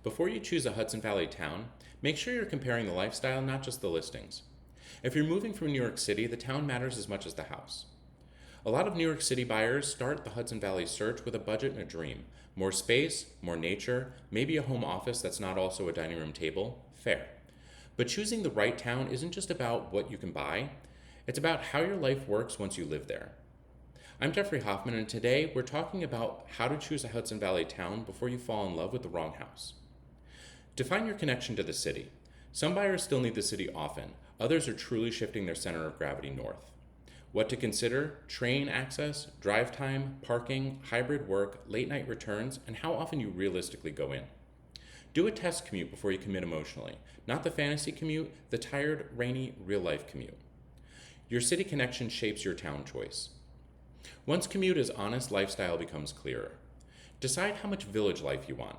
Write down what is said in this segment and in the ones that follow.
Before you choose a Hudson Valley town, make sure you're comparing the lifestyle, not just the listings. If you're moving from New York City, the town matters as much as the house. A lot of New York City buyers start the Hudson Valley search with a budget and a dream. More space, more nature, maybe a home office that's not also a dining room table. Fair. But choosing the right town isn't just about what you can buy, it's about how your life works once you live there. I'm Jeffrey Hoffmann, and today we're talking about how to choose a Hudson Valley town before you fall in love with the wrong house. Define your connection to the city. Some buyers still need the city often, others are truly shifting their center of gravity north. What to consider: train access, drive time, parking, hybrid work, late night returns, and how often you realistically go in. Do a test commute before you commit emotionally, not the fantasy commute, the tired, rainy, real life commute. Your city connection shapes your town choice. Once commute is honest, lifestyle becomes clearer. Decide how much village life you want.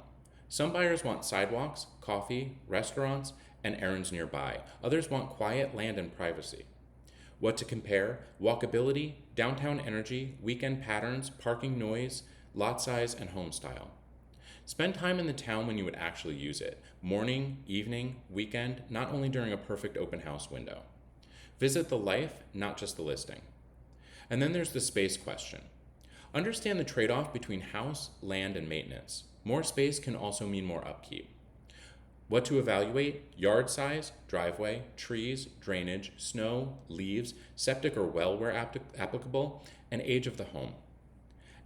Some buyers want sidewalks, coffee, restaurants, and errands nearby. Others want quiet land and privacy. What to compare: walkability, downtown energy, weekend patterns, parking noise, lot size, and home style. Spend time in the town when you would actually use it: morning, evening, weekend, not only during a perfect open house window. Visit the life, not just the listing. And then there's the space question. Understand the trade-off between house, land, and maintenance. More space can also mean more upkeep. What to evaluate: yard size, driveway, trees, drainage, snow, leaves, septic or well where applicable, and age of the home.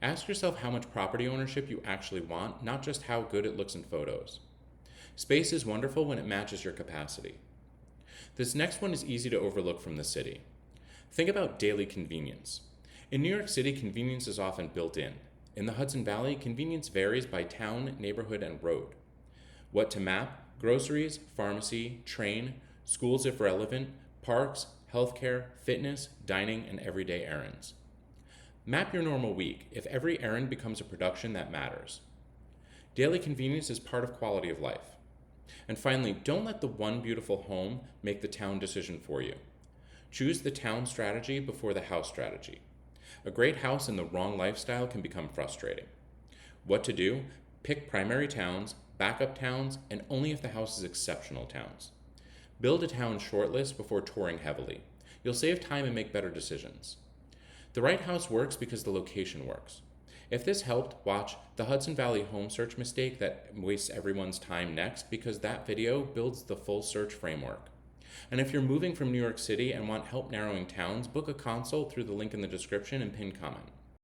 Ask yourself how much property ownership you actually want, not just how good it looks in photos. Space is wonderful when it matches your capacity. This next one is easy to overlook from the city. Think about daily convenience. In New York City, convenience is often built in. In the Hudson Valley, convenience varies by town, neighborhood, and road. What to map: groceries, pharmacy, train, schools if relevant, parks, healthcare, fitness, dining, and everyday errands. Map your normal week. If every errand becomes a production, that matters. Daily convenience is part of quality of life. And finally, don't let the one beautiful home make the town decision for you. Choose the town strategy before the house strategy. A great house in the wrong lifestyle can become frustrating. What to do: pick primary towns, backup towns, and only if the house is exceptional towns. Build a town shortlist before touring heavily. You'll save time and make better decisions. The right house works because the location works. If this helped, watch the Hudson Valley home search mistake that wastes everyone's time next, because that video builds the full search framework. And if you're moving from New York City and want help narrowing towns, book a consult through the link in the description and pinned comment.